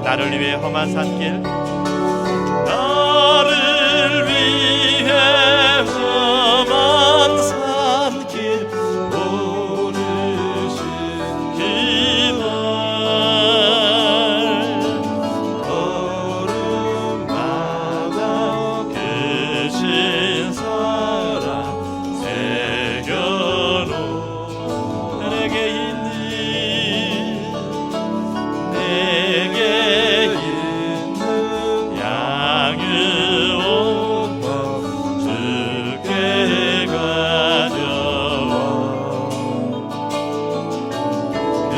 나를 위해 험한 산길, 나를 위해 험한 산길 오르신 그날 걸음마다 크신 사랑 새겨놓은 내게 있는 양의 옷 주께 가져와 그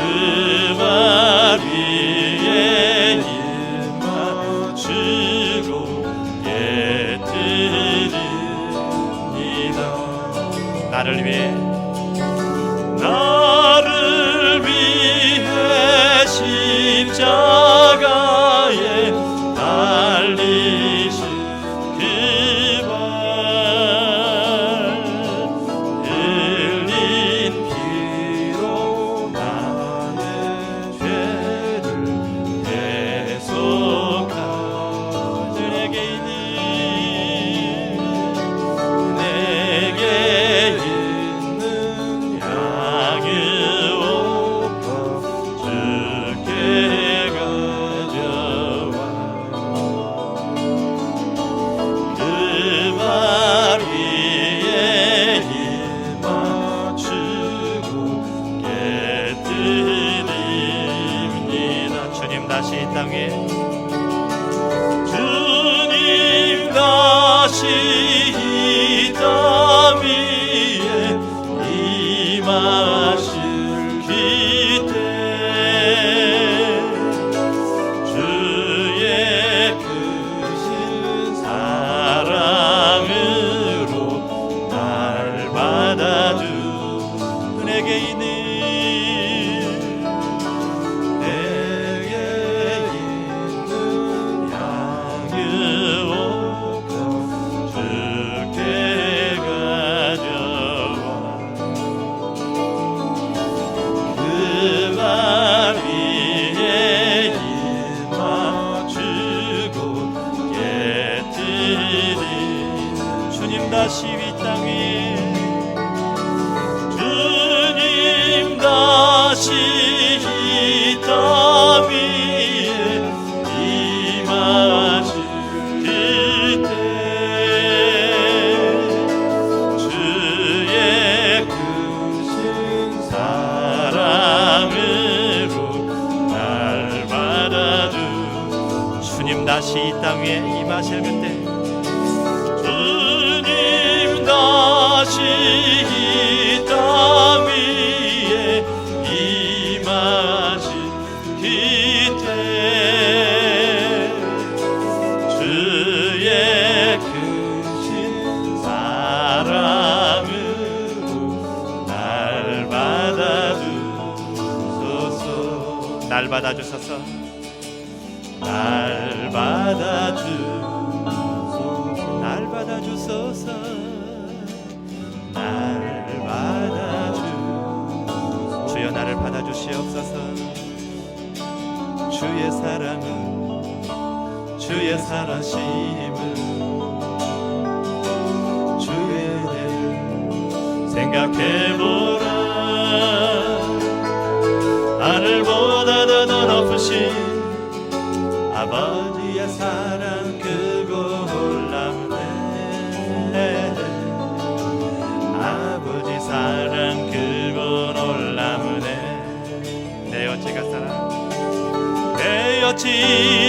발 위에 입 맞추고 예드립니다. 나를 위해 십자가에 달리신 그 발 흘린 피로 나의 죄를 대속하여 내게 있는 양의 옷 주께 다시 이 땅에 주님 다시 이 땅 위에 임하실 그때 주의 크신 사랑으로 날 받아주 내게 있는 다시 이 땅 위에 주님 다시 이 땅 위에 임하실 그때 주의 크신 사랑으로 날 받아주 주님 다시 이 땅 위에 임하실 그때 다시 이 땅 위에 임하실 그때 주의 크신 사랑으로 날 받아주소서 날 받아주소서 날 받아주소서 날 받아주 주여 나를 받아주시옵소서 주의 사랑을 주의 사랑심을 주의 은혜를 생각해보라 하늘보다 더 높으신 아버지의 사랑 크고 놀랍네 아버지 사랑 크고 놀라무네 내 어찌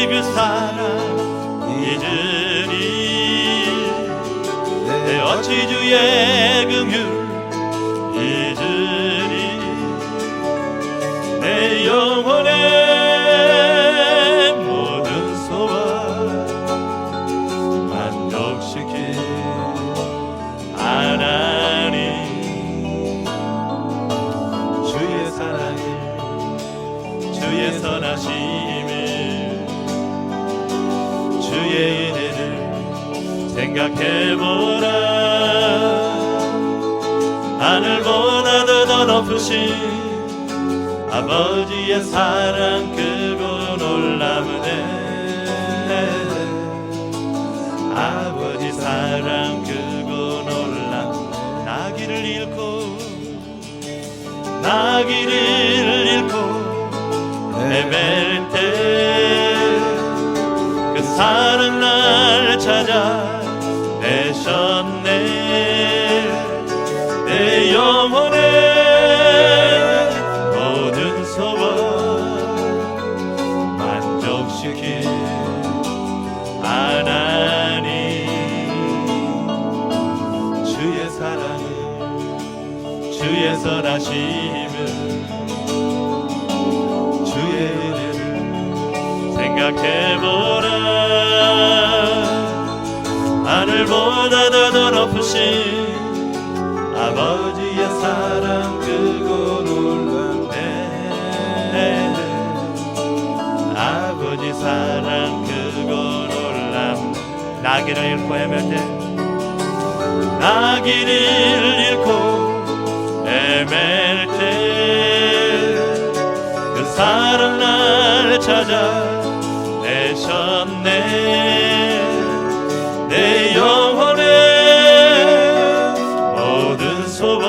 그 사랑 잊으리 내 어찌 주의 긍휼 잊으리 내 영혼의 모든 소원 만족시킬 하나님 주의 사랑을 주의 선하심을 주의 은혜를 생각해보라 하늘보다도 더 높으신 아버지의 사랑 크고 놀라무네 나 길을 잃고 헤맬 때 그 사랑 날 찾아 내셨네. 내 영혼의 모든 소원 만족시킬 하나님. 주의 사랑을 주의 선하심을 주의 은혜를 생각해보라. 하늘보다 더 높으신 아버지의 사랑 크고 놀랍네. 아버지 사랑 크고 놀랍네. 나 길을 잃고 헤맬 때 나 길을 잃고 헤맬 때 그 사랑 날 찾아 내셨네. 내 영혼의 모든 소원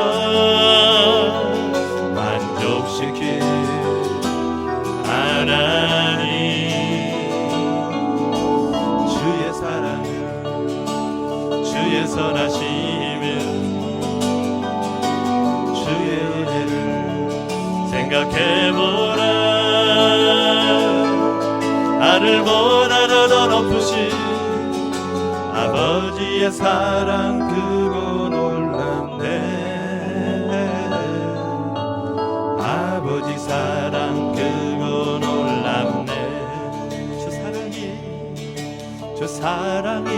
만족시킬 하나님. 주의 사랑을 주의 선하심을 주의 은혜를 생각해보라. 하늘보다 더 높으신 아버지의 사랑 크고 놀랍네. 아버지 사랑 크고 놀랍네. 주 사랑이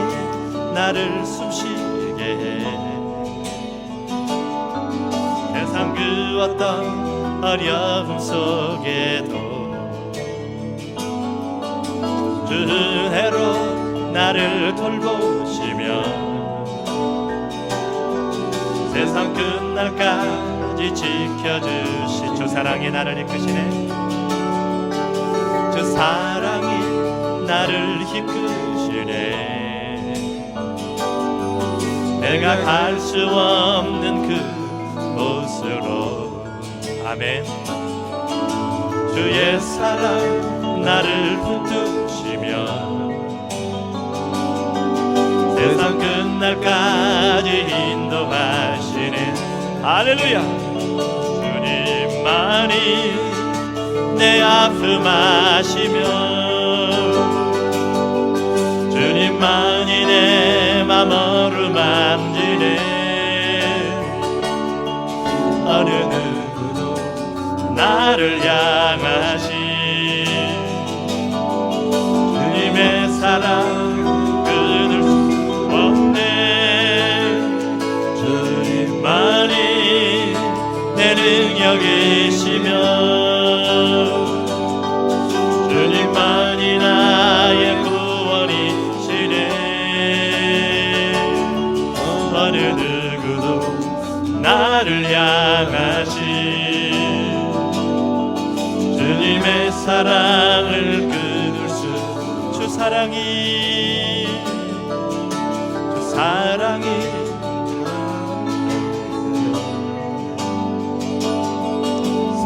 나를 숨쉬게 해. 세상 그 어떤 어려움 속에도 주 은혜로 나를 돌보시며 세상 끝날까지 지켜주신 주 사랑이 나를 이끄시네. 주 사랑이 나를 이끄시네. 내가 갈 수 없는 그곳으로. 아멘. 주의 사랑 나를 붙드시며 세상 끝날까지 인도하시네. 할렐루야. 주님만이 내 아픔 아시며 주님만이 내 맘 어루만지네. 어느 누구도 나를 향하신 주님의 사랑 끊을 수 없네. 주님만이 내 능력이시며 주님만이 나의 구원이시네. 어느 누구도 나를 향하신 주님의 사랑을 끊을 수. 주 사랑이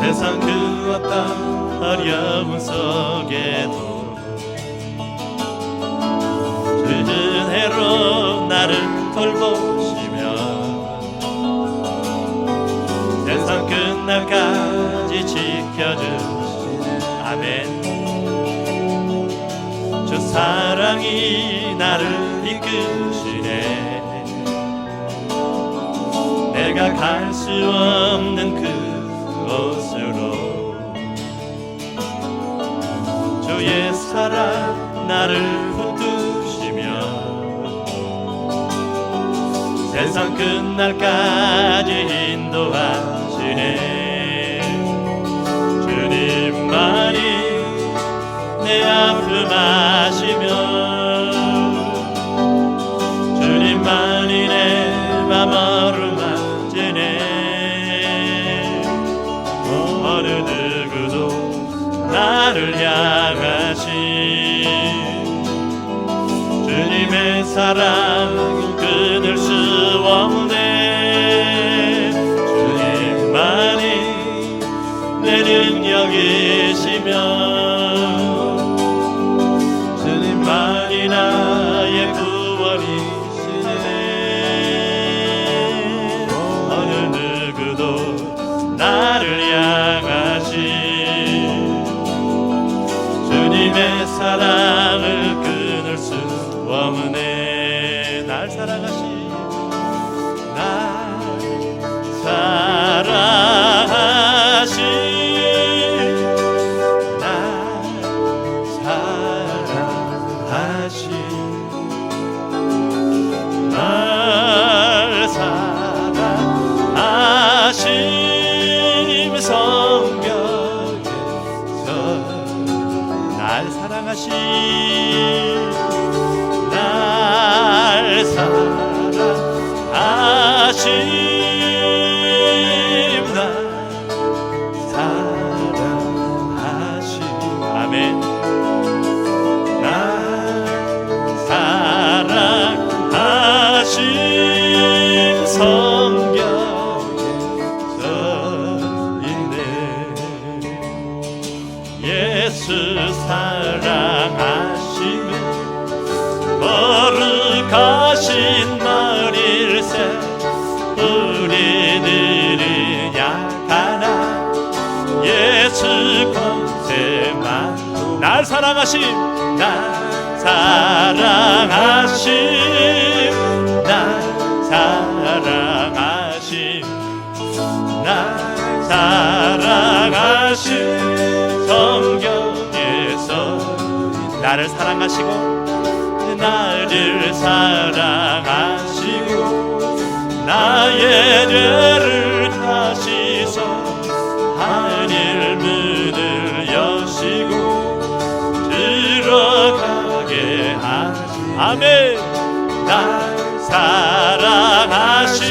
세상 그 어떤 어려움 속에도 주 은혜로 나를 돌보시며 세상 끝날까지 지켜주시네. 아멘. 주 사랑이 나를 이끄시네. 내가 갈 수 없는 그곳으로 주의 사랑 나를 붙드시며 세상 끝날까지 인도하시네. 주님만이 내 아픔 아시며 주님만이 내 맘 어루만지네. 어느 누구도 나를 향하신 주님의 사랑 끊을 수 없네. 주님만이 주님의 사랑을 끊을 수 없네. 날 사랑하신 거룩하신 말일세. 우리들은 약하나 예수 권세만. 날 사랑하심, 날 사랑하심, 날 사랑하심, 날 사랑하심. 성경에서 나를 사랑하시고 나를 사랑하시고 나의 죄를 다시서 하늘 문을 여시고 들어가게 하시. 아멘. 날 사랑하심,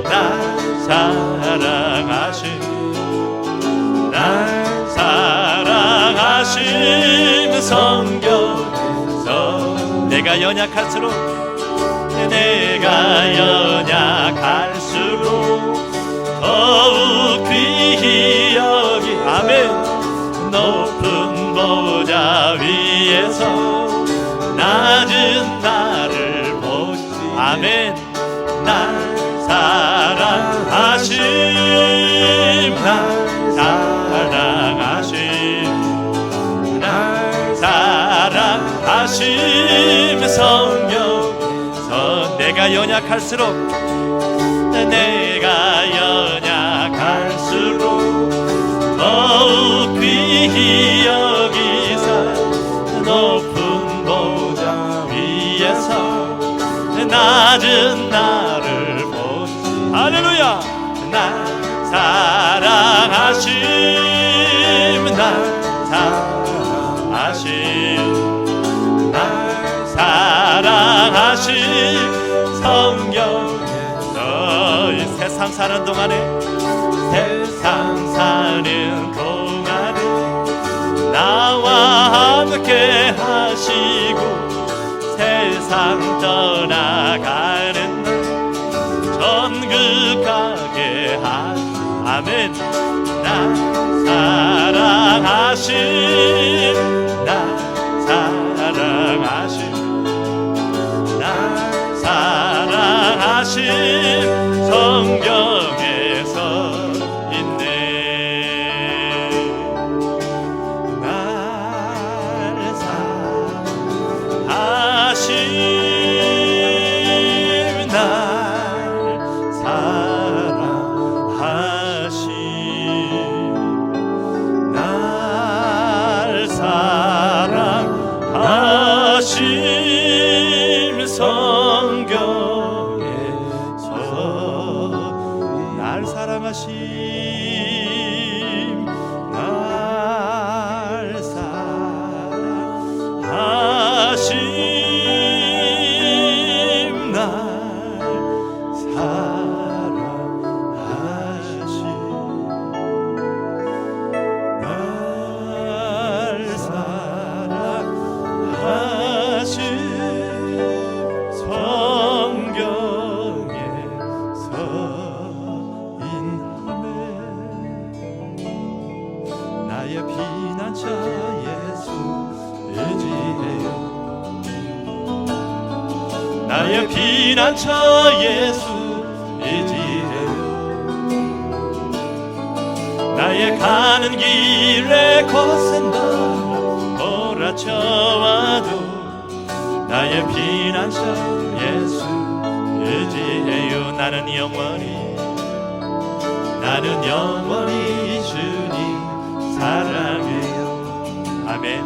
날 사랑하심, 날 사랑하심. 성경에서 내가 연약할수록 더욱 귀히 여기. 아멘. 높은 보좌 위에서 낮은 나를 보시. 아멘. 날 사랑하심, 날 사랑하심, 날 사랑하심. 성경에서 내가 연약할수록 더욱 귀히 여기사 높은 보좌 위에서 낮은 나를 보시. 할렐루야. 날 사랑하심, 날 사랑하심, 날 사랑하심. 성경에서 이 세상 사는 동안에 나와 함께 하시고 세상 떠나가는 날 전국 가게 하시. 아멘. 날 사랑하심, 날 사랑하심, 날 사랑하심. 성경에서 있네. 날 사랑하심, 날 사랑하심, 날 사랑하심. 성경에서 날 사랑하심, 날 사랑하심, 날 사랑하심, 날 사랑하심. 성경에서 인하네. 나의 피난처 예수 의지해요. 나의 피난처 예수 의지해요. 나의 가는 길에 거센 바람 몰아쳐와도 나의 피난처 예수 의지해요. 나는 영원히 주님 사랑해요. 아멘.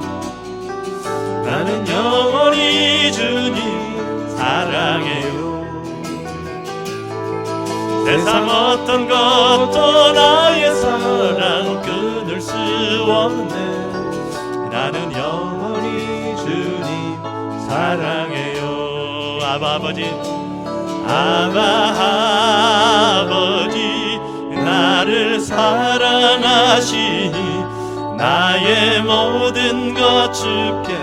나는 영원히 주님 사랑해요. 세상 어떤 것도 나의 사랑 끊을 수 없네. 나는 영원히 주님 사랑해요. 아바 아버지 나를 사랑하시니 나의 모든 것 주께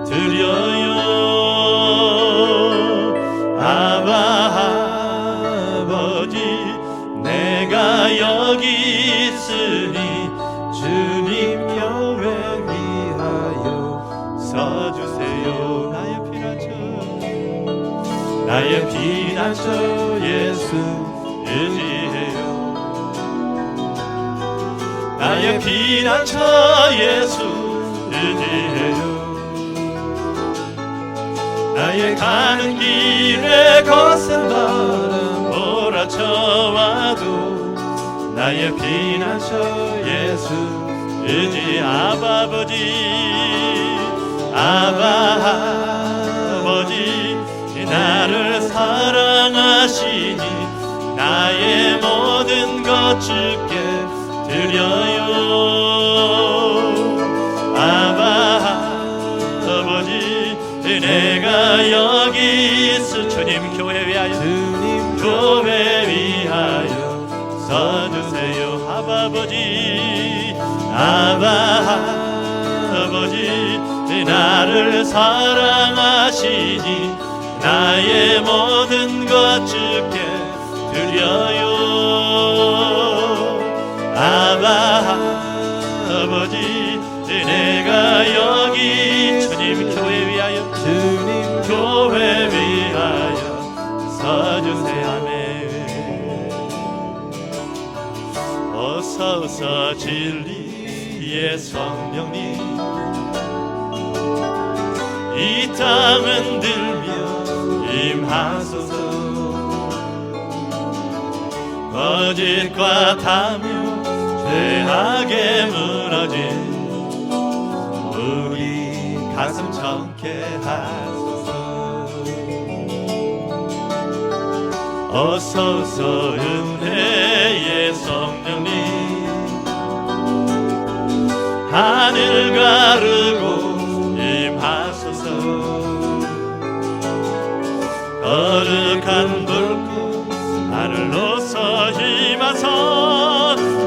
드려요. 아버지 내가 여기 있으니 주님 교회 위하여 서주세요. 나의 피난처 예수 의지해요. 나의 피난처 예수 의지해요. 나의 가는 길에 거센 바람 몰아쳐와도 나의 피난처 예수 의지. 아버지 나를 사랑하시니 나의 모든 것 주께 드려요. 아버지 내가 여기 있을 주님 교회 위하여 서주세요. 아버지 나를 사랑하시니 나의 모든 것 주께 드려요. 아버지 내가 여기 주님 교회 위하여 서주세요. 아멘. 어서 진리의 성령님 이 땅은 들며 임하소서. 거짓과 탐욕 죄악에 무너진 우리 가슴 청케 하소서. 어서서 은혜의 성령님 하늘 가르고 임하소서. 거룩한 불꽃 하늘로서 임하사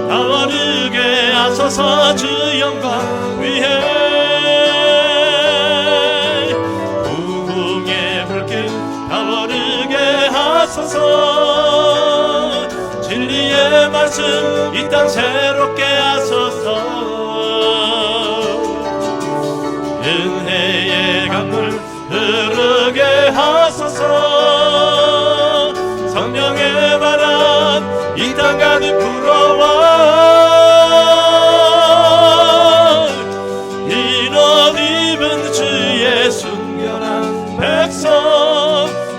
타오르게 하소서. 주 영광 위에 무궁의 불길 타오르게 하소서. 진리의 말씀 이 땅 새롭게 하소서. 은혜의 강물 흐르게 하소서. 성령의 바람 이 땅 가득 불어와 흰옷 입은 주의 순결한 백성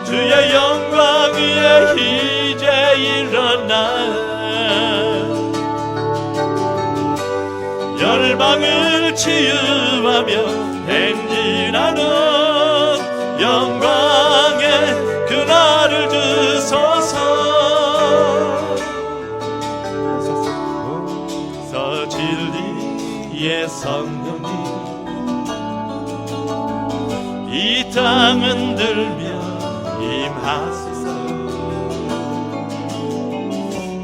주의 영광 위에 이제 일어나 열방을 치유하며 행진하는 영광의 그날을 주소서. 진리의 성령님 이 땅은 들며 임하소서.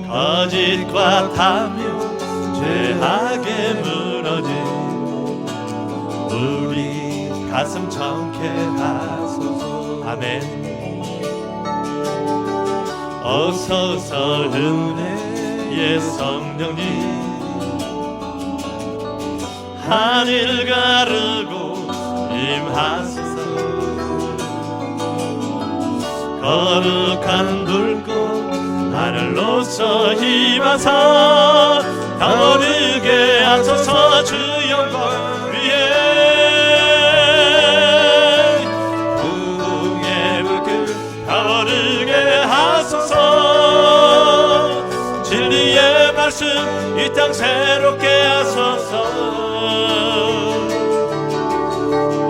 거짓과 탐욕 죄악에 무너진 우리 가슴 청케 하소서. 아멘. 어서서 은혜의 성령님 하늘 가르고 임하소서. 거룩한 불꽃 하늘로서 임하사 타오르게 하소서. 주 영광 위에 말씀 이 땅 새롭게 하소서.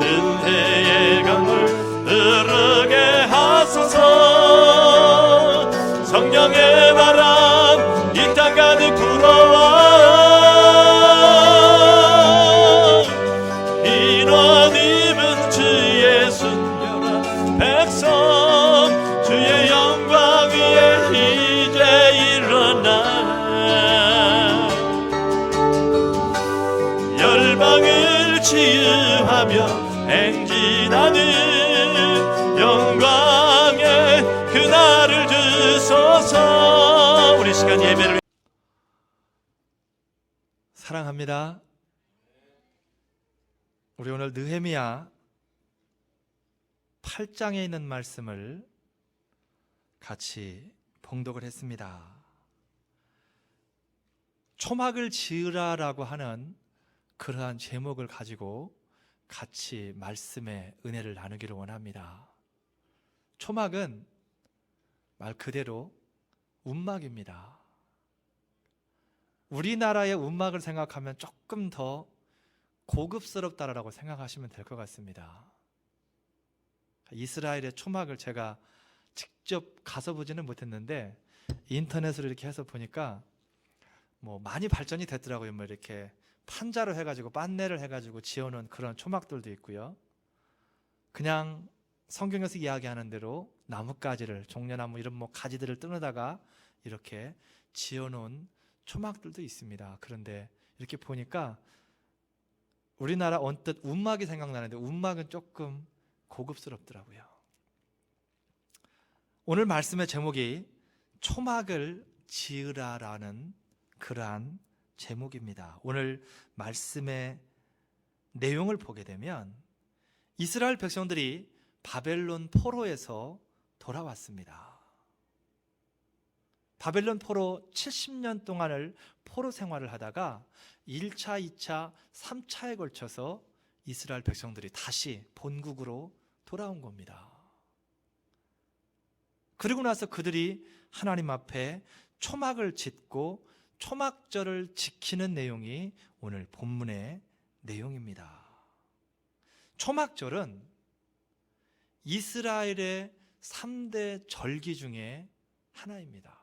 은혜의 강물 흐르게 하소서. 성령의 바람 이 땅 가득 불어와 인원 입은 주의 순결한 백성 주의 영광 위에 이제 일어나 열방을 치유하며 행진하는 영광의 그날을 주소서. 우리 시간 예배를 사랑합니다. 우리 오늘 느헤미야 8장에 있는 말씀을 같이 봉독을 했습니다. 초막을 지으라라고 하는 그러한 제목을 가지고 같이 말씀의 은혜를 나누기를 원합니다. 초막은 말 그대로 움막입니다. 우리나라의 움막을 생각하면 조금 더 고급스럽다라고 생각하시면 될 것 같습니다. 이스라엘의 초막을 제가 직접 가서 보지는 못했는데 인터넷으로 이렇게 해서 보니까 뭐 많이 발전이 됐더라고요. 뭐 이렇게 판자로 해가지고 빤네를 해가지고 지어놓은 그런 초막들도 있고요. 그냥 성경에서 이야기하는 대로 나뭇가지를, 종려나무 이런 뭐 가지들을 뜯어다가 이렇게 지어놓은 초막들도 있습니다. 그런데 이렇게 보니까 우리나라 언뜻 움막이 생각나는데 움막은 조금 고급스럽더라고요. 오늘 말씀의 제목이 초막을 지으라라는 그러한 제목입니다. 오늘 말씀의 내용을 보게 되면 이스라엘 백성들이 바벨론 포로에서 돌아왔습니다. 바벨론 포로 70년 동안을 포로 생활을 하다가 1차, 2차, 3차에 걸쳐서 이스라엘 백성들이 다시 본국으로 돌아온 겁니다. 그리고 나서 그들이 하나님 앞에 초막을 짓고 초막절을 지키는 내용이 오늘 본문의 내용입니다. 초막절은 이스라엘의 3대 절기 중에 하나입니다.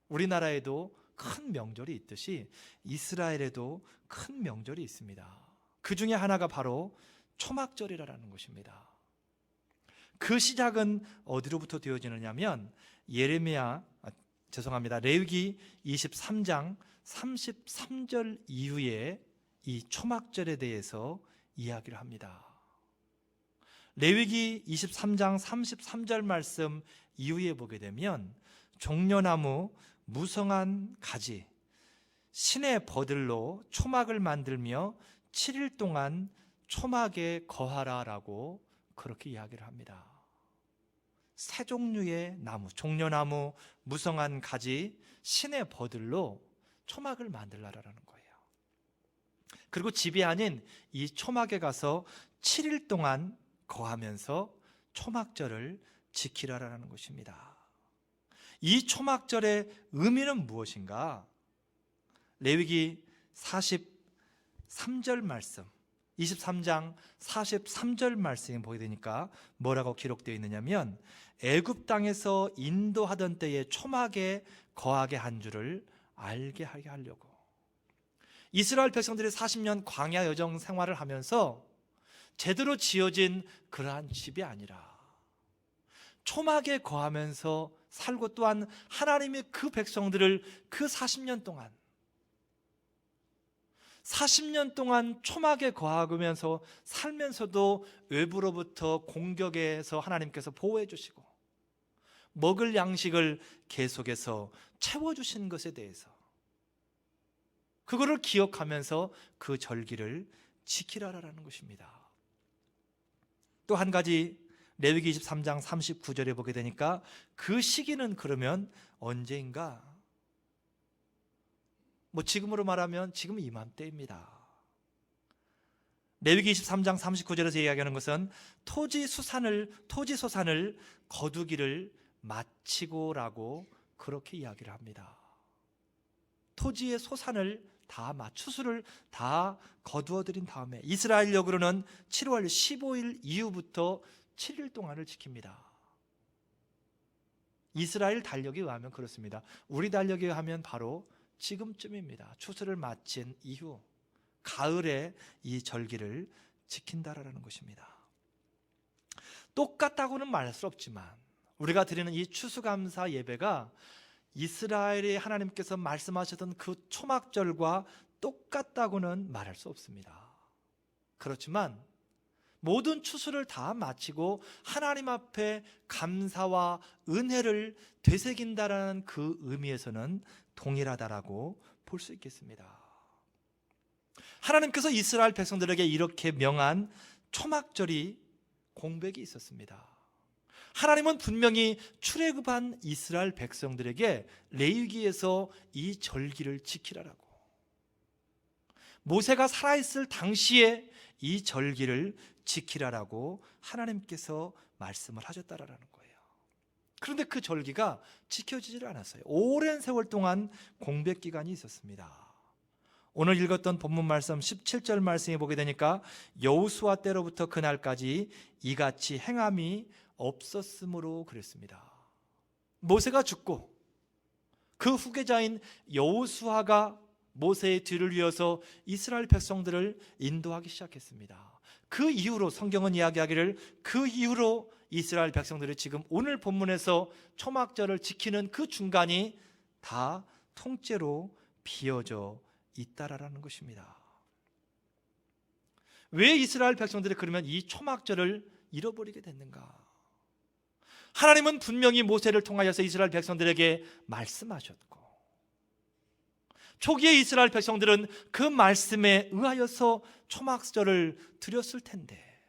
우리나라에도 큰 명절이 있듯이 이스라엘에도 큰 명절이 있습니다. 그 중에 하나가 바로 초막절이라는 것입니다. 그 시작은 어디로부터 되어지느냐면 레위기 23장 33절 이후에 이 초막절에 대해서 이야기를 합니다. 레위기 23장 33절 말씀 이후에 보게 되면 종려나무 무성한 가지 신의 버들로 초막을 만들며 7일 동안 초막에 거하라라고 그렇게 이야기를 합니다. 세 종류의 나무, 종려나무, 무성한 가지, 신의 버들로 초막을 만들라라는 거예요. 그리고 집이 아닌 이 초막에 가서 7일 동안 거하면서 초막절을 지키라라는 것입니다. 이 초막절의 의미는 무엇인가? 레위기 43절 말씀, 23장 43절 말씀에 보게 되니까 뭐라고 기록되어 있느냐면 애굽 땅에서 인도하던 때에 초막에 거하게 한 줄을 알게 하게 하려고. 이스라엘 백성들이 40년 광야 여정 생활을 하면서 제대로 지어진 그러한 집이 아니라 초막에 거하면서 살고 또한 하나님이 그 백성들을 그 40년 동안 초막에 거하면서 살면서도 외부로부터 공격에서 하나님께서 보호해 주시고 먹을 양식을 계속해서 채워주신 것에 대해서 그거를 기억하면서 그 절기를 지키라라는 것입니다. 또 한 가지 레위기 23장 39절에 보게 되니까 그 시기는 그러면 언제인가? 지금으로 말하면 지금 이맘때입니다. 레위기 23장 39절에서 이야기하는 것은 토지 소산을 거두기를 마치고라고 그렇게 이야기를 합니다. 토지의 소산을 다 추수를 다 거두어들인 다음에 이스라엘 역으로는 7월 15일 이후부터 7일 동안을 지킵니다. 이스라엘 달력에 의하면 그렇습니다. 우리 달력에 의하면 바로 지금쯤입니다. 추수를 마친 이후 가을에 이 절기를 지킨다라는 것입니다. 똑같다고는 말할 수 없지만 우리가 드리는 이 추수감사 예배가 이스라엘의 하나님께서 말씀하셨던 그 초막절과 똑같다고는 말할 수 없습니다. 그렇지만 모든 추수를 다 마치고 하나님 앞에 감사와 은혜를 되새긴다라는 그 의미에서는 동일하다라고 볼 수 있겠습니다. 하나님께서 이스라엘 백성들에게 이렇게 명한 초막절이 공백이 있었습니다. 하나님은 분명히 출애굽한 이스라엘 백성들에게 레위기에서 이 절기를 지키라라고, 모세가 살아있을 당시에 이 절기를 지키라라고 하나님께서 말씀을 하셨다라는 거예요. 그런데 그 절기가 지켜지질 않았어요. 오랜 세월 동안 공백 기간이 있었습니다. 오늘 읽었던 본문 말씀 17절 말씀에 보게 되니까 여호수아 때로부터 그날까지 이같이 행함이 없었으므로 그랬습니다. 모세가 죽고 그 후계자인 여호수아가 모세의 뒤를 이어서 이스라엘 백성들을 인도하기 시작했습니다. 그 이후로 성경은 이야기하기를 그 이후로 이스라엘 백성들이 지금 오늘 본문에서 초막절을 지키는 그 중간이 다 통째로 비어져 있다라는 것입니다. 왜 이스라엘 백성들이 그러면 이 초막절을 잃어버리게 됐는가? 하나님은 분명히 모세를 통하여서 이스라엘 백성들에게 말씀하셨고 초기에 이스라엘 백성들은 그 말씀에 의하여서 초막절을 드렸을 텐데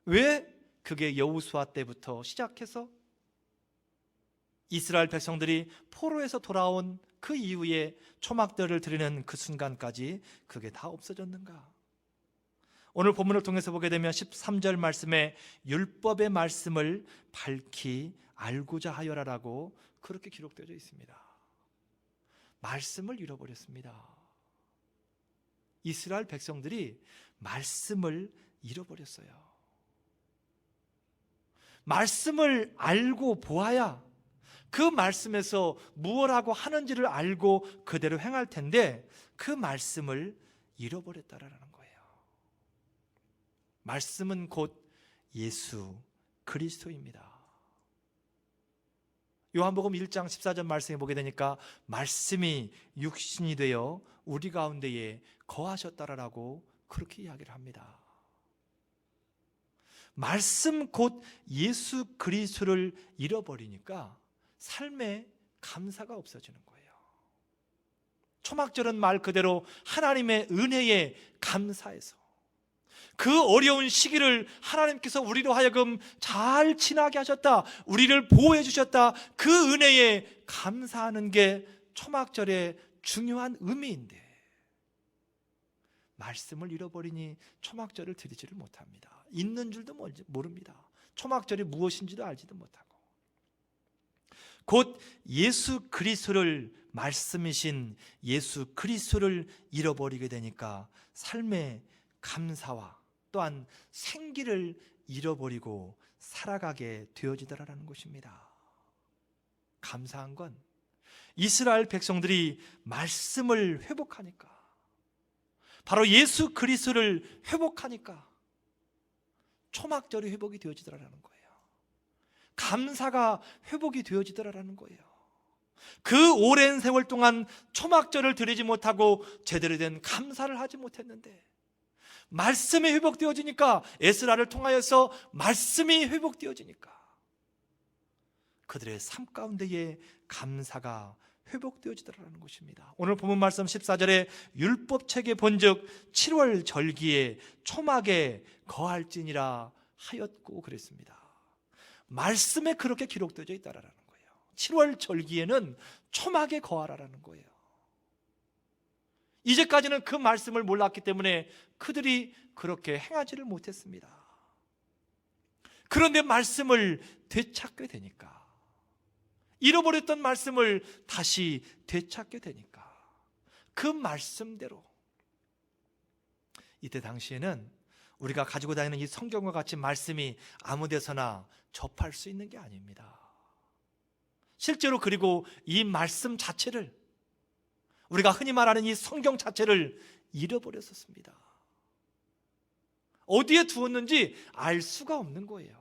왜 그게 여호수아 때부터 시작해서 이스라엘 백성들이 포로에서 돌아온 그 이후에 초막절을 드리는 그 순간까지 그게 다 없어졌는가? 오늘 본문을 통해서 보게 되면 13절 말씀에 율법의 말씀을 밝히 알고자 하여라라고 그렇게 기록되어 있습니다. 말씀을 잃어버렸습니다. 이스라엘 백성들이 말씀을 잃어버렸어요. 말씀을 알고 보아야 그 말씀에서 무엇하고 하는지를 알고 그대로 행할 텐데 그 말씀을 잃어버렸다라는 거예요. 말씀은 곧 예수 그리스도입니다. 요한복음 1장 14절 말씀에 보게 되니까 말씀이 육신이 되어 우리 가운데에 거하셨다라고 그렇게 이야기를 합니다. 말씀 곧 예수 그리스도를 잃어버리니까 삶에 감사가 없어지는 거예요. 초막절은 말 그대로 하나님의 은혜에 감사해서 그 어려운 시기를 하나님께서 우리로 하여금 잘 지나게 하셨다, 우리를 보호해 주셨다, 그 은혜에 감사하는 게 초막절의 중요한 의미인데 말씀을 잃어버리니 초막절을 드리지를 못합니다. 있는 줄도 모릅니다. 초막절이 무엇인지도 알지도 못하고 곧 예수 그리스도를, 말씀이신 예수 그리스도를 잃어버리게 되니까 삶의 감사와 또한 생기를 잃어버리고 살아가게 되어지더라라는 것입니다. 감사한 건 이스라엘 백성들이 말씀을 회복하니까, 바로 예수 그리스도를 회복하니까 초막절이 회복이 되어지더라라는 거예요. 감사가 회복이 되어지더라라는 거예요. 그 오랜 세월 동안 초막절을 드리지 못하고 제대로 된 감사를 하지 못했는데 말씀이 회복되어지니까, 에스라를 통하여서 말씀이 회복되어지니까 그들의 삶 가운데에 감사가 회복되어지더라는 것입니다. 오늘 본문 말씀 14절에 율법책에 본즉 7월 절기에 초막에 거할지니라 하였고 그랬습니다. 말씀에 그렇게 기록되어 있다라는 거예요. 7월 절기에는 초막에 거하라라는 거예요. 이제까지는 그 말씀을 몰랐기 때문에 그들이 그렇게 행하지를 못했습니다. 그런데 말씀을 되찾게 되니까 잃어버렸던 말씀을 다시 되찾게 되니까 그 말씀대로, 이때 당시에는 우리가 가지고 다니는 이 성경과 같이 말씀이 아무 데서나 접할 수 있는 게 아닙니다. 실제로 그리고 이 말씀 자체를, 우리가 흔히 말하는 이 성경 자체를 잃어버렸었습니다. 어디에 두었는지 알 수가 없는 거예요.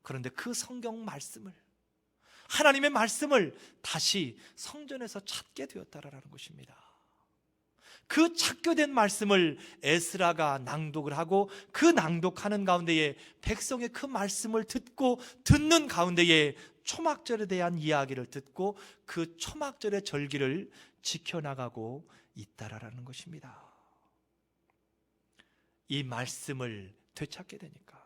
그런데 그 성경 말씀을, 하나님의 말씀을 다시 성전에서 찾게 되었다라는 것입니다. 그 찾게 된 말씀을 에스라가 낭독을 하고, 그 낭독하는 가운데에 백성의 그 말씀을 듣고 듣는 가운데에 초막절에 대한 이야기를 듣고 그 초막절의 절기를 지켜나가고 있다라는 것입니다. 이 말씀을 되찾게 되니까,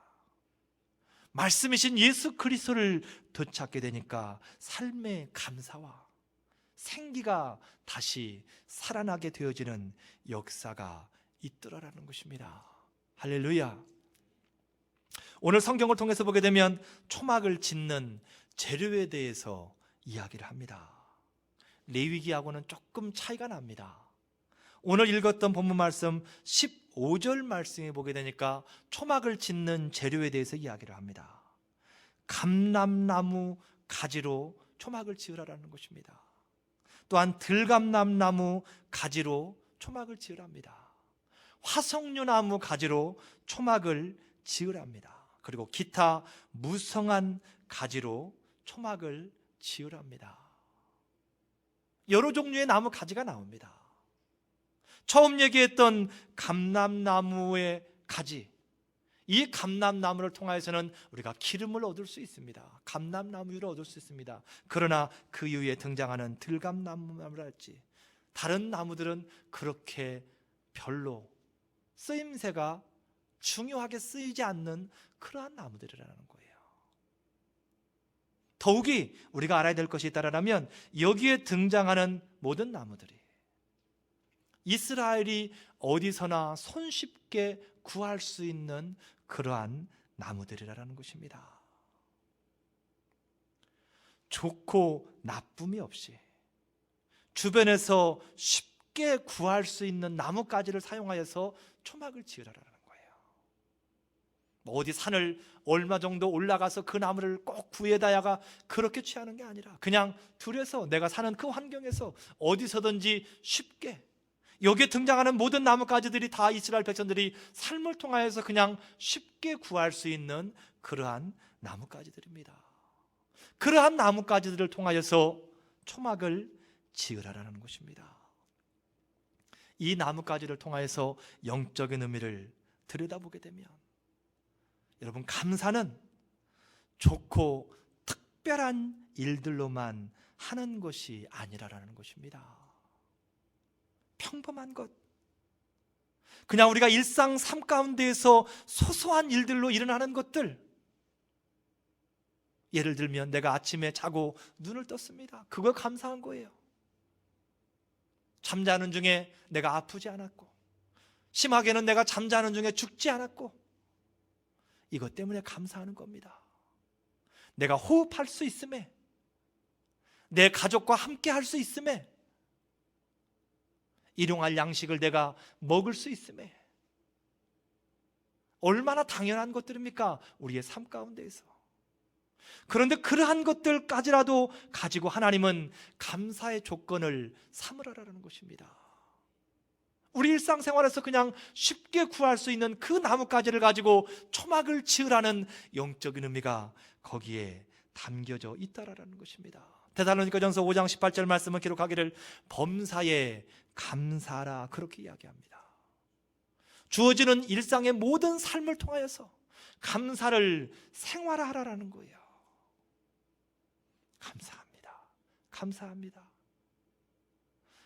말씀이신 예수 그리스도를 되찾게 되니까 삶의 감사와 생기가 다시 살아나게 되어지는 역사가 있더라라는 것입니다. 할렐루야. 오늘 성경을 통해서 보게 되면 초막을 짓는 재료에 대해서 이야기를 합니다. 레위기하고는 조금 차이가 납니다. 오늘 읽었던 본문 말씀 15절 말씀에 보게 되니까 초막을 짓는 재료에 대해서 이야기를 합니다. 감람나무 가지로 초막을 지으라라는 것입니다. 또한 들감남나무 가지로 초막을 지으랍니다. 화석류나무 가지로 초막을 지으랍니다. 그리고 기타 무성한 가지로 초막을 지으랍니다. 여러 종류의 나무 가지가 나옵니다. 처음 얘기했던 감람나무의 가지, 이 감람나무를 통해서는 우리가 기름을 얻을 수 있습니다. 감람나무를 얻을 수 있습니다. 그러나 그 이후에 등장하는 들감나무랄지 다른 나무들은 그렇게 별로 쓰임새가 중요하게 쓰이지 않는 그러한 나무들이라는 거예요. 더욱이 우리가 알아야 될 것이 있다라면 여기에 등장하는 모든 나무들이 이스라엘이 어디서나 손쉽게 구할 수 있는 그러한 나무들이라는 것입니다. 좋고 나쁨이 없이 주변에서 쉽게 구할 수 있는 나뭇가지를 사용하여서 초막을 지으라는 거예요. 어디 산을 얼마 정도 올라가서 그 나무를 꼭 구해다야가 그렇게 취하는 게 아니라 그냥 둘에서 내가 사는 그 환경에서 어디서든지 쉽게, 여기에 등장하는 모든 나뭇가지들이 다 이스라엘 백성들이 삶을 통하여서 그냥 쉽게 구할 수 있는 그러한 나뭇가지들입니다. 그러한 나뭇가지들을 통하여서 초막을 지으라라는 것입니다. 이 나뭇가지를 통하여서 영적인 의미를 들여다보게 되면 여러분, 감사는 좋고 특별한 일들로만 하는 것이 아니라라는 것입니다. 평범한 것, 그냥 우리가 일상 삶 가운데에서 소소한 일들로 일어나는 것들, 예를 들면 내가 아침에 자고 눈을 떴습니다. 그거 감사한 거예요. 잠자는 중에 내가 아프지 않았고, 심하게는 내가 잠자는 중에 죽지 않았고, 이것 때문에 감사하는 겁니다. 내가 호흡할 수 있음에, 내 가족과 함께 할 수 있음에, 일용할 양식을 내가 먹을 수 있음에, 얼마나 당연한 것들입니까? 우리의 삶 가운데에서. 그런데 그러한 것들까지라도 가지고 하나님은 감사의 조건을 삼으라라는 것입니다. 우리 일상생활에서 그냥 쉽게 구할 수 있는 그 나뭇가지를 가지고 초막을 지으라는 영적인 의미가 거기에 담겨져 있다라는 것입니다. 데살로니가전서 5장 18절 말씀은 기록하기를 범사에 감사라, 그렇게 이야기합니다. 주어지는 일상의 모든 삶을 통하여서 감사를 생활화하라는 거예요. 감사합니다. 감사합니다.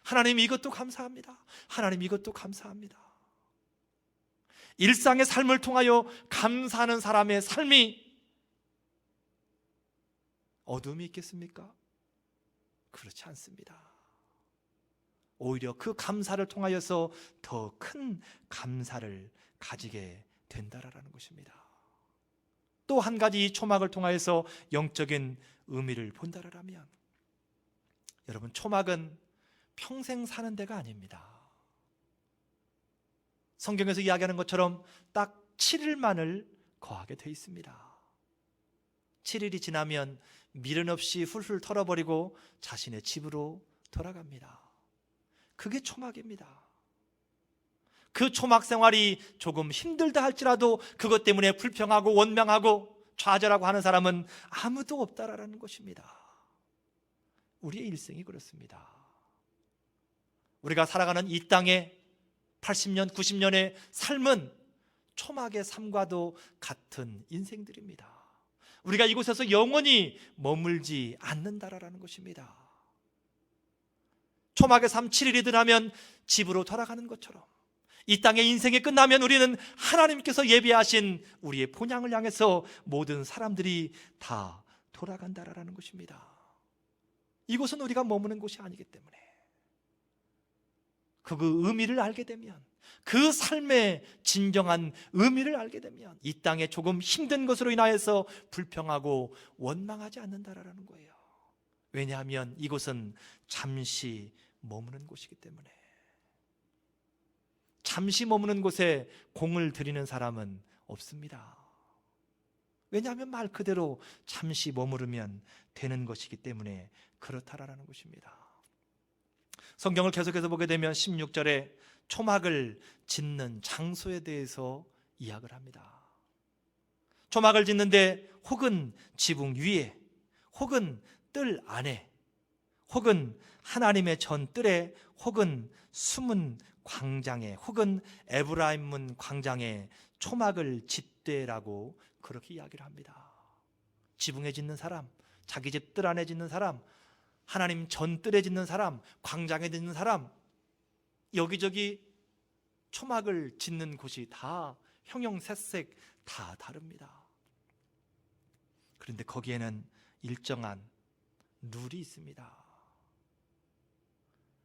하나님 이것도 감사합니다. 하나님 이것도 감사합니다. 일상의 삶을 통하여 감사하는 사람의 삶이 어둠이 있겠습니까? 그렇지 않습니다. 오히려 그 감사를 통하여서 더 큰 감사를 가지게 된다라는 것입니다. 또 한 가지 이 초막을 통하여서 영적인 의미를 본다라면, 여러분, 초막은 평생 사는 데가 아닙니다. 성경에서 이야기하는 것처럼 딱 7일만을 거하게 되어 있습니다. 7일이 지나면 미련 없이 훌훌 털어버리고 자신의 집으로 돌아갑니다. 그게 초막입니다. 그 초막 생활이 조금 힘들다 할지라도 그것 때문에 불평하고 원망하고 좌절하고 하는 사람은 아무도 없다라는 것입니다. 우리의 일생이 그렇습니다. 우리가 살아가는 이 땅에 80년, 90년의 삶은 초막의 삶과도 같은 인생들입니다. 우리가 이곳에서 영원히 머물지 않는다라는 것입니다. 초막의 삶 7일이 지나면 집으로 돌아가는 것처럼 이 땅의 인생이 끝나면 우리는 하나님께서 예비하신 우리의 본향을 향해서 모든 사람들이 다 돌아간다라는 것입니다. 이곳은 우리가 머무는 곳이 아니기 때문에 그 의미를 알게 되면, 그 삶의 진정한 의미를 알게 되면 이 땅에 조금 힘든 것으로 인하여서 불평하고 원망하지 않는다라는 거예요. 왜냐하면 이곳은 잠시 머무는 곳이기 때문에. 잠시 머무는 곳에 공을 들이는 사람은 없습니다. 왜냐하면 말 그대로 잠시 머무르면 되는 것이기 때문에 그렇다라는 것입니다. 성경을 계속해서 보게 되면 16절에 초막을 짓는 장소에 대해서 이야기를 합니다. 초막을 짓는데 혹은 지붕 위에, 혹은 뜰 안에, 혹은 하나님의 전 뜰에, 혹은 숨은 광장에, 혹은 에브라임 문 광장에 초막을 짓되라고 그렇게 이야기를 합니다. 지붕에 짓는 사람, 자기 집 뜰 안에 짓는 사람, 하나님 전 뜰에 짓는 사람, 광장에 짓는 사람, 여기저기 초막을 짓는 곳이 다 형형색색 다 다릅니다. 그런데 거기에는 일정한 룰이 있습니다.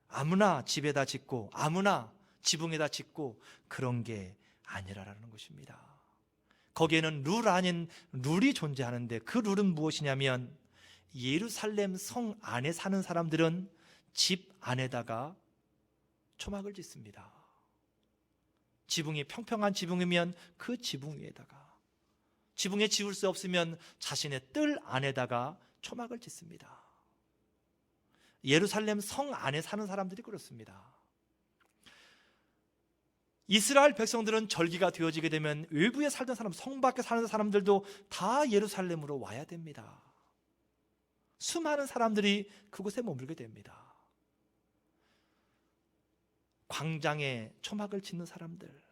아무나 집에다 짓고 아무나 지붕에다 짓고 그런 게 아니라는 것입니다. 거기에는 룰 아닌 룰이 존재하는데, 그 룰은 무엇이냐면 예루살렘 성 안에 사는 사람들은 집 안에다가 초막을 짓습니다. 지붕이 평평한 지붕이면 그 지붕 위에다가, 지붕에 지을 수 없으면 자신의 뜰 안에다가 초막을 짓습니다. 예루살렘 성 안에 사는 사람들이 그렇습니다. 이스라엘 백성들은 절기가 되어지게 되면 외부에 살던 사람, 성 밖에 사는 사람들도 다 예루살렘으로 와야 됩니다. 수많은 사람들이 그곳에 머물게 됩니다. 광장에 초막을 짓는 사람들,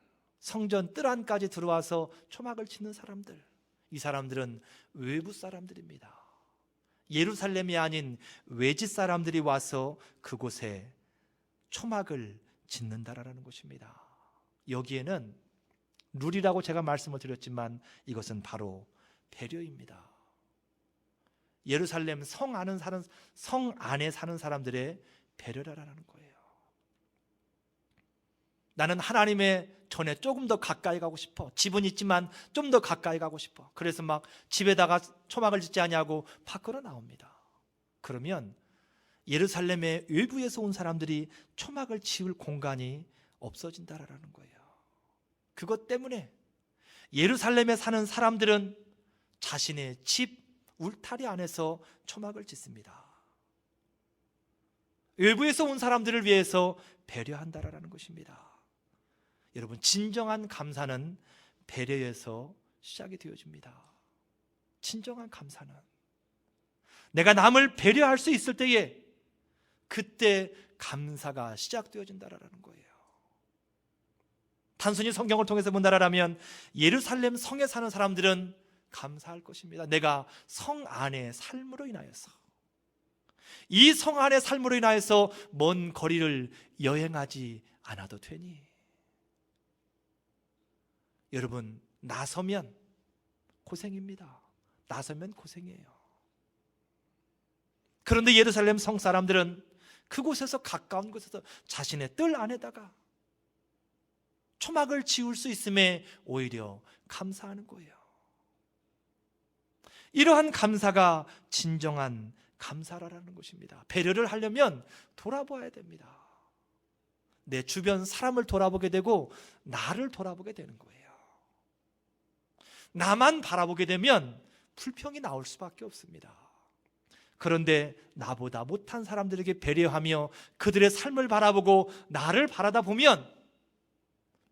성전 뜰 안까지 들어와서 초막을 짓는 사람들, 이 사람들은 외부 사람들입니다. 예루살렘이 아닌 외지 사람들이 와서 그곳에 초막을 짓는다라는 것입니다. 여기에는 룰이라고 제가 말씀을 드렸지만 이것은 바로 배려입니다. 예루살렘 성 안에 사는 사람들의 배려라는 거예요. 나는 하나님의 전에 조금 더 가까이 가고 싶어. 집은 있지만 좀 더 가까이 가고 싶어. 그래서 막 집에다가 초막을 짓지 아니하고 밖으로 나옵니다. 그러면 예루살렘의 외부에서 온 사람들이 초막을 지을 공간이 없어진다라는 거예요. 그것 때문에 예루살렘에 사는 사람들은 자신의 집 울타리 안에서 초막을 짓습니다. 외부에서 온 사람들을 위해서 배려한다라는 것입니다. 여러분, 진정한 감사는 배려에서 시작이 되어집니다. 진정한 감사는 내가 남을 배려할 수 있을 때에 그때 감사가 시작되어진다라는 거예요. 단순히 성경을 통해서 본다라면 예루살렘 성에 사는 사람들은 감사할 것입니다. 내가 성 안의 삶으로 인하여서, 이 성 안의 삶으로 인하여서 먼 거리를 여행하지 않아도 되니. 여러분, 나서면 고생입니다. 나서면 고생이에요. 그런데 예루살렘 성 사람들은 그곳에서, 가까운 곳에서 자신의 뜰 안에다가 초막을 지을 수 있음에 오히려 감사하는 거예요. 이러한 감사가 진정한 감사라는 것입니다. 배려를 하려면 돌아봐야 됩니다. 내 주변 사람을 돌아보게 되고 나를 돌아보게 되는 거예요. 나만 바라보게 되면 불평이 나올 수밖에 없습니다. 그런데 나보다 못한 사람들에게 배려하며 그들의 삶을 바라보고 나를 바라다 보면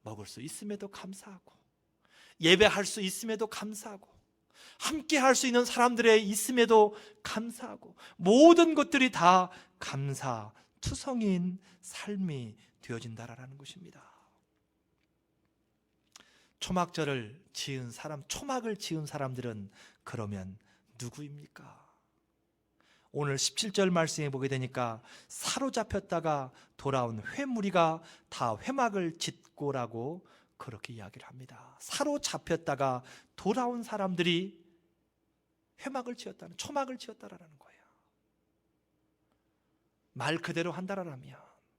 먹을 수 있음에도 감사하고, 예배할 수 있음에도 감사하고, 함께 할 수 있는 사람들의 있음에도 감사하고, 모든 것들이 다 감사 투성이인 삶이 되어진다라는 것입니다. 초막을 지은 사람들은 그러면 누구입니까? 오늘 17절 말씀에 보게 되니까 사로잡혔다가 돌아온 회무리가 다 회막을 짓고라고 그렇게 이야기를 합니다. 사로잡혔다가 돌아온 사람들이 회막을 지었다는, 초막을 지었다라는 거예요. 말 그대로 한다라면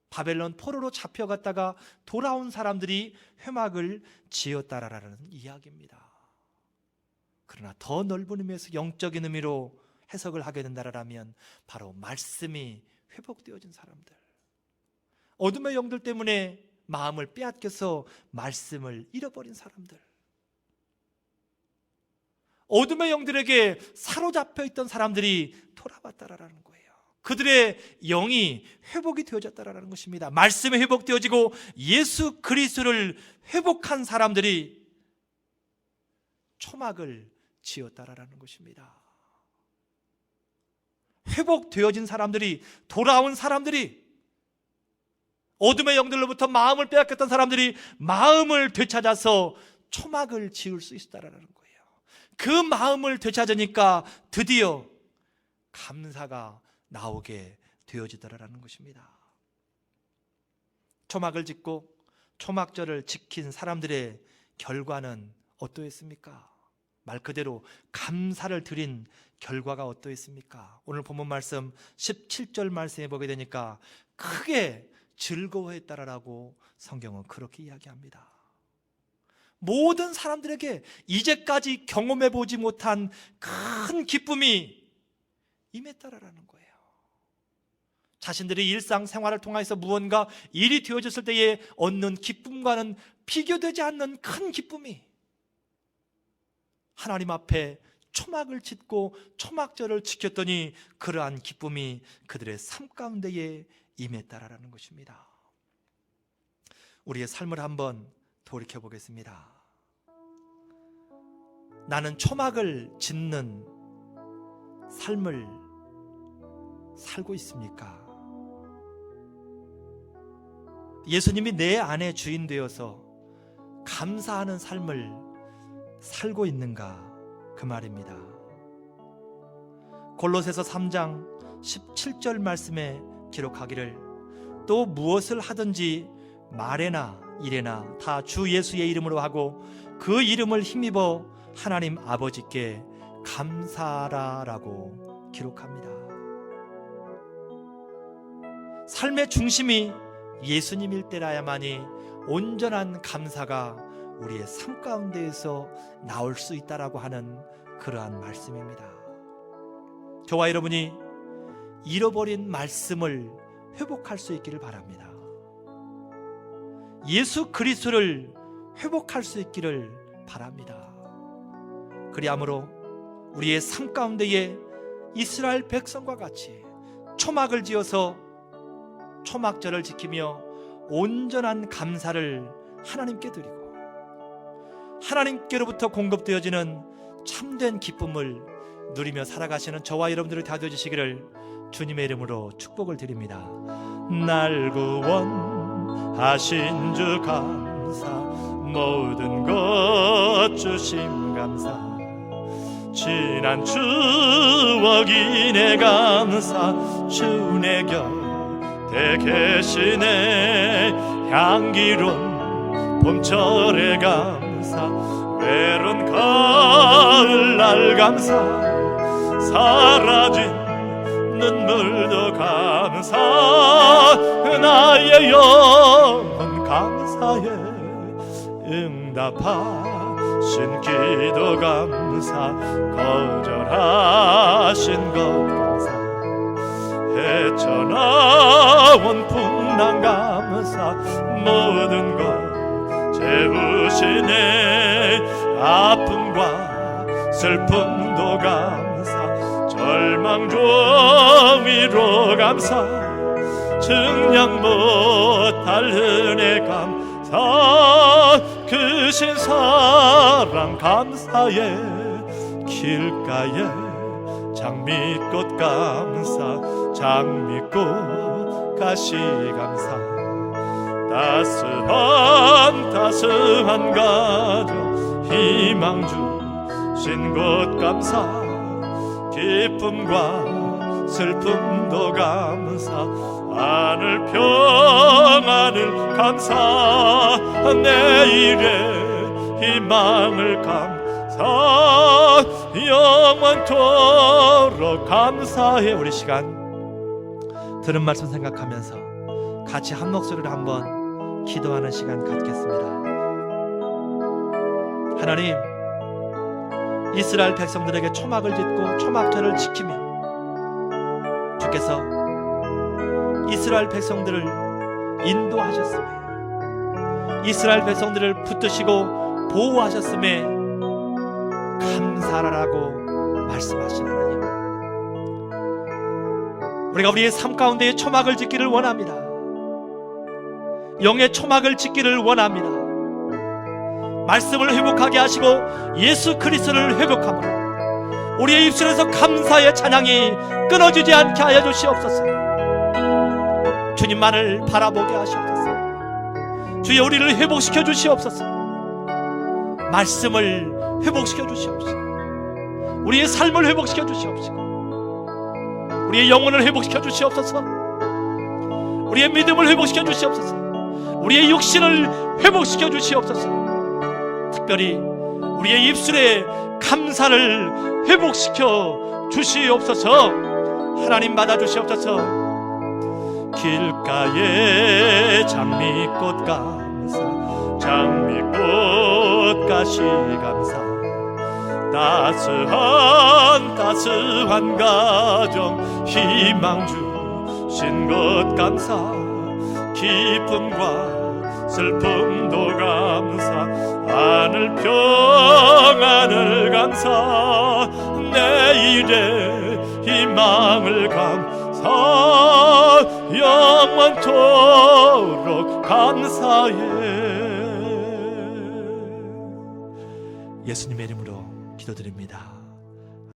바벨론 포로로 잡혀갔다가 돌아온 사람들이 회막을 지었다라는 이야기입니다. 그러나 더 넓은 의미에서 영적인 의미로 해석을 하게 된다라면 바로 말씀이 회복되어진 사람들, 어둠의 영들 때문에 마음을 빼앗겨서 말씀을 잃어버린 사람들, 어둠의 영들에게 사로잡혀 있던 사람들이 돌아왔다라는 거예요. 그들의 영이 회복이 되어졌다라는 것입니다. 말씀이 회복되어지고 예수 그리스도를 회복한 사람들이 초막을 지었다라는 것입니다. 회복되어진 사람들이, 돌아온 사람들이, 어둠의 영들로부터 마음을 빼앗겼던 사람들이 마음을 되찾아서 초막을 지을 수 있다라는 거예요. 그 마음을 되찾으니까 드디어 감사가 나오게 되어지더라라는 것입니다. 초막을 짓고 초막절을 지킨 사람들의 결과는 어떠했습니까? 말 그대로 감사를 드린 결과가 어떠했습니까? 오늘 본문 말씀 17절 말씀에 보게 되니까 크게 즐거워했다라고 성경은 그렇게 이야기합니다. 모든 사람들에게 이제까지 경험해 보지 못한 큰 기쁨이 임했다라는 거예요. 자신들의 일상생활을 통해서 무언가 일이 되어졌을 때에 얻는 기쁨과는 비교되지 않는 큰 기쁨이, 하나님 앞에 초막을 짓고 초막절을 지켰더니 그러한 기쁨이 그들의 삶 가운데에 임했다라는 것입니다. 우리의 삶을 한번 돌이켜 보겠습니다. 나는 초막을 짓는 삶을 살고 있습니까? 예수님이 내 안에 주인 되어서 감사하는 삶을 살고 있는가, 그 말입니다. 골로새서 3장 17절 말씀에 기록하기를 또 무엇을 하든지 말에나 일에나 다 주 예수의 이름으로 하고 그 이름을 힘입어 하나님 아버지께 감사하라라고 기록합니다. 삶의 중심이 예수님일 때라야만이 온전한 감사가 우리의 삶 가운데에서 나올 수 있다라고 하는 그러한 말씀입니다. 저와 여러분이 잃어버린 말씀을 회복할 수 있기를 바랍니다. 예수 그리스도를 회복할 수 있기를 바랍니다. 그리하므로 우리의 삶 가운데에 이스라엘 백성과 같이 초막을 지어서 초막절을 지키며 온전한 감사를 하나님께 드리고 하나님께로부터 공급되어지는 참된 기쁨을 누리며 살아가시는 저와 여러분들이 다 되어주시기를 주님의 이름으로 축복을 드립니다. 날 구원하신 주 감사, 모든 것 주심 감사, 지난 추억이 내 감사, 주 내 곁에 계시네. 향기로운 봄철의 감사, 외로운 가을날 감사, 사라진 눈물도 감사, 나의 영혼 감사에 응답하시네. 신기도 감사 거절하신 것 감사 헤쳐나온 풍랑 감사 모든 것 채우시네 아픔과 슬픔도 감사 절망 중 위로 감사 증량 못할 은혜 감사 크신 사랑 감사에 길가에 장미꽃 감사 장미꽃 가시 감사 따스한 가정 희망 주신 것 감사 기쁨과 슬픔도 감사 하늘 평안을 감사 내일의 희망을 감사 영원토록 감사해. 우리 시간 들은 말씀 생각하면서 같이 한 목소리로 한번 기도하는 시간 갖겠습니다. 하나님, 이스라엘 백성들에게 초막을 짓고 초막절을 지키며 주께서 이스라엘 백성들을 인도하셨으며 이스라엘 백성들을 붙드시고 보호하셨음에 감사하라고 말씀하신 하나님, 우리가 우리의 삶 가운데에 초막을 짓기를 원합니다. 영의 초막을 짓기를 원합니다. 말씀을 회복하게 하시고 예수 그리스도를 회복함으로 우리의 입술에서 감사의 찬양이 끊어지지 않게 하여 주시옵소서. 주님만을 바라보게 하시옵소서. 주여, 우리를 회복시켜 주시옵소서. 말씀을 회복시켜 주시옵시고 우리의 삶을 회복시켜 주시옵시고 우리의 영혼을 회복시켜 주시옵소서. 우리의 믿음을 회복시켜 주시옵소서. 우리의 육신을 회복시켜 주시옵소서. 특별히 우리의 입술에 감사를 회복시켜 주시옵소서. 하나님 받아 주시옵소서. 길가에 장미꽃 감사 장미꽃 가시 감사 따스한 가정 희망 주신 것 감사 기쁨과 슬픔도 감사 하늘 평안을 감사 내일의 희망을 감사 영원토록 감사해. 예수님의 이름으로 기도드립니다.